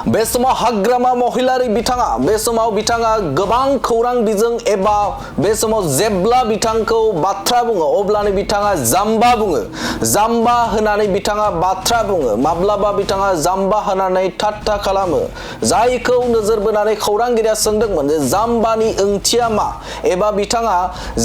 बे समाव हाग्रामा महिलारि बिथाङा बे समाव बिथाङा गोबां खौरां बिजों एबा बे समाव जेब्ला बिथांखौ बाथ्रा बुङो अब्लानो बिथाङा जाम्बा बुङो जाम्बा होनानै बिथाङा बाथ्रा बुङो माब्लाबा बिथाङा जाम्बा होनानै ठाट्टा खालामो जायखौ नोजोर बोनानै खौरांगिरिया सोंदोंमोन जे जाम्बानि ओंथिया मा एबा बिथाङा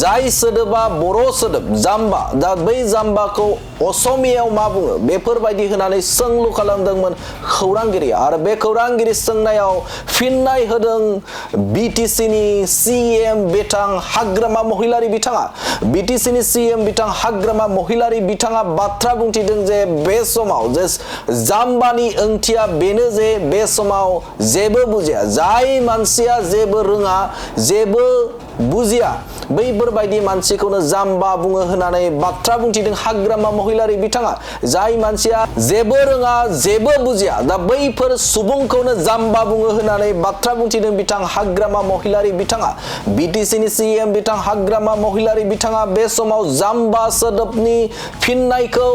जाय सोदोबा बर' सोदोब जाम्बा दा बै जाम्बाखौ असमियाव मा बुङो बेफोरबायदि होनानै सोंलु खालामदोंमोन खौरांगिरिया आरो बे खौरांगिरि सोंनायाव फिननाय होदों बिटिसिनि सीएम बिथां हाग्रामा महिलारि बिथाङा बिटिसिनि सीएम बिथां हाग्रामा महिलारि बिथाङा बाथ्रा बुंथिदों जे बे समाव जे जाम्बानि ओंथिया बेनो जे बे समाव जेबो बुजिया जाय मानसिया जेबो रोङा जेबो बुजिया बैफोरबायदि मानसिखौनो जाम्बा बुङो होननानै बाथ्रा बुंथिदों हाग्रामा महिलारि बिथाङा जाय मानसिया जेबो रोङा जेबो बुजिया दा बैफोर सुबुंखौनो जाम्बा बुङो होननानै बाथ्रा बुंथिदों बिथां हाग्रामा महिलारि बिथाङा बिटिसिनि सीएम बिथां हाग्रामा महिलारि बिथाङा बे समाव जाम्बा सोदोबनि फिननायखौ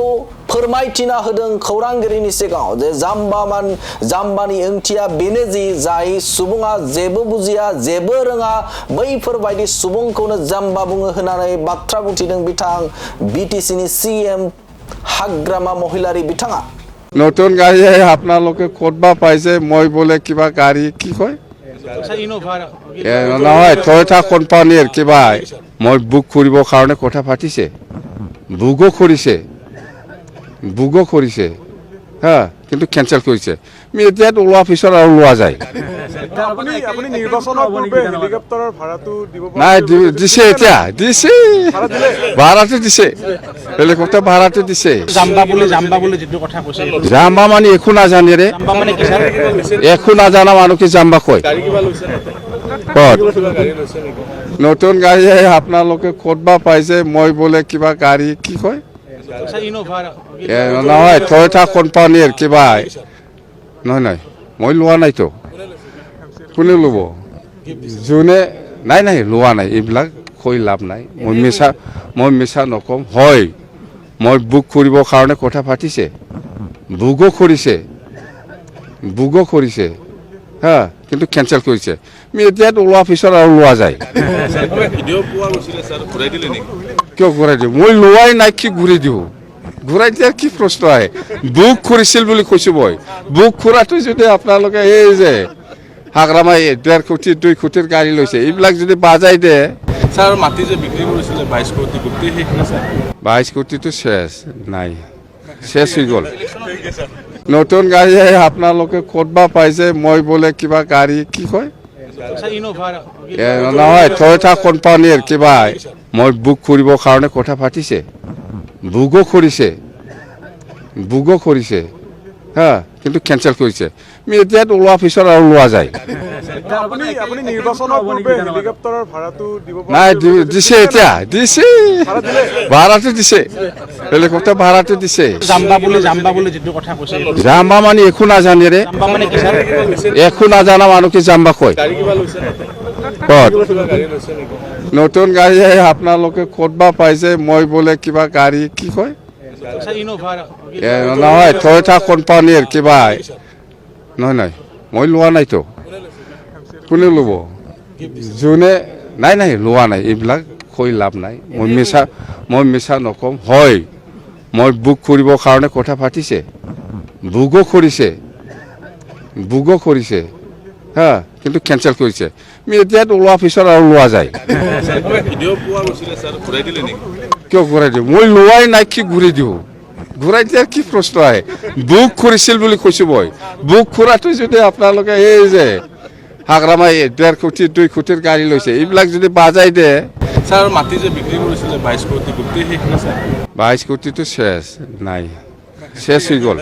फोरमायथिना होदों खौरांगिरिनि सिगाङाव जे जाम्बानि ओंथिया बेनो जि जाय सुबुङा जेबो बुजिया जेबो रोङा बैफोरबायदि सुबुंखौनो जाम्बा बुङो होननानै बाथ्रा बुंथिदों बिथां बिटिसिनि सीएम हाग्रामा महिलारि बिथाङा নতুন গাড়ী আপোনালোকে ক'তবা পাইছে মই বোলে কিবা গাড়ী কি কয় নহয় টয়োটা কোম্পানীৰ কিবা মই বুক কৰিবৰ কাৰণে কথা পাতিছে বুকো কৰিছে হা কিন্তু কেনসেল কৰিছে আমি এতিয়াত ওলোৱা পিছত আৰু লোৱা যায় আপুনি নিৰ্বাচনৰ পূৰ্বে হেলিকপ্টাৰৰ ভাড়াটো দিব নাই দিছে এতিয়া দিছে ভাড়াটো দিছে হেলিকপ্টাৰ ভাড়াটো দিছে জাম্বা বুলি যেটো কথা কৈছে জাম্বা মানে একো নাজানে ৰে জাম্বা মানে কি স্যাৰ একো নাজানা মানুহকে জাম্বা কয় গাড়ী কিবা লৈছে ক'ত গাড়ী লৈছে নেকি নতুন গাড়ী আপোনালোকে ক'তবা পাইছে মই বোলে কিবা গাড়ী কি কয় নহয় টয়োটা কোম্পানীৰ কিবা নহয় মই লোৱা নাইতো কোনে ল'ব যোনে নাই লোৱা নাই এইবিলাক কৈ লাভ নাই মই মিছা নকম হয় মই বুক কৰিবৰ কাৰণে কথা পাতিছে বুকো কৰিছে হা কিন্তু কেনসেল কৰিছে আমি এতিয়াত ওলোৱা পিছত আৰু লোৱা যায় ভিডিঅ' পোৱা গৈছিলে স্যাৰ ঘূৰাই দিলে নেকি কিয় ঘূৰাই দিওঁ মই লোৱাই নাই কি ঘূৰাই দিওঁ ঘূৰাই দিয়াৰ কি প্ৰশ্ন আহে বুক কৰিছিল বুলি কৈছো মই বুক কৰাটো যদি আপোনালোকে এই যে হাগ্ৰামাই 1.5 কোটি 2 কোটিৰ গাড়ী লৈছে এইবিলাক যদি বাজাই দে স্যাৰ মাটি যে বিক্ৰী কৰিছিলে 22 কোটি গোটেই শেষ না স্যাৰ 22 কোটিটো শেষ নাই শেষ হৈ গ'ল নতুন গাড়ী আপোনালোকে ক'তবা পাইছে মই বোলে কিবা গাড়ী কি কয় নহয় টয়োটা কোম্পানীৰ কিবা মই বুক কৰিবৰ কাৰণে কথা পাতিছে বুকো কৰিছে হা কিন্তু কেনসেল কৰিছে আমি এতিয়াত ওলোৱা পিছত আৰু লোৱা যায় আপুনি নিৰ্বাচনৰ পূৰ্বে হেলিকপ্টাৰৰ ভাড়াটো দিব নাই দিছে এতিয়া দিছে ভাড়াটো দিছে হেলিকপ্টাৰ ভাড়াটো দিছে জাম্বা বুলি যেটো কথা কৈছে জাম্বা মানে একো নাজানে ৰে জাম্বা মানে কি স্যাৰ একো নাজানা মানুহকে জাম্বা কয় গাড়ী কিবা লৈছে ক'ত গাড়ী লৈছে নেকি নতুন গাড়ী আপোনালোকে ক'তবা পাইছে মই বোলে কিবা গাড়ী কি কয় নহয় টয়োটা কোম্পানীৰ কিবা নহয় মই লোৱা নাইতো কোনে ল'ব যোনে নাই লোৱা নাই এইবিলাক কৈ লাভ নাই মই মিছা নকম হয় মই বুক কৰিবৰ কাৰণে কথা পাতিছে বুকো কৰিছে হা কিন্তু কেনসেল কৰিছে আমি এতিয়াত ওলোৱা পিছত আৰু লোৱা যায় ভিডিঅ' পোৱা গৈছিলে স্যাৰ ঘূৰাই দিলে নেকি কিয় ঘূৰাই দিওঁ মই লোৱাই নাই কি ঘূৰাই দিওঁ ঘূৰাই দিয়াৰ কি প্ৰশ্ন আহে বুক কৰিছিল বুলি কৈছো মই বুক কৰাটো যদি আপোনালোকে এই যে হাগ্ৰামাই 1.5 কোটি 2 কোটিৰ গাড়ী লৈছে এইবিলাক যদি বাজাই দে স্যাৰ মাটি যে বিক্ৰী কৰিছিলে 22 কোটি গোটেই শেষ না স্যাৰ 22 কোটিটো শেষ নাই শেষ হৈ গ'ল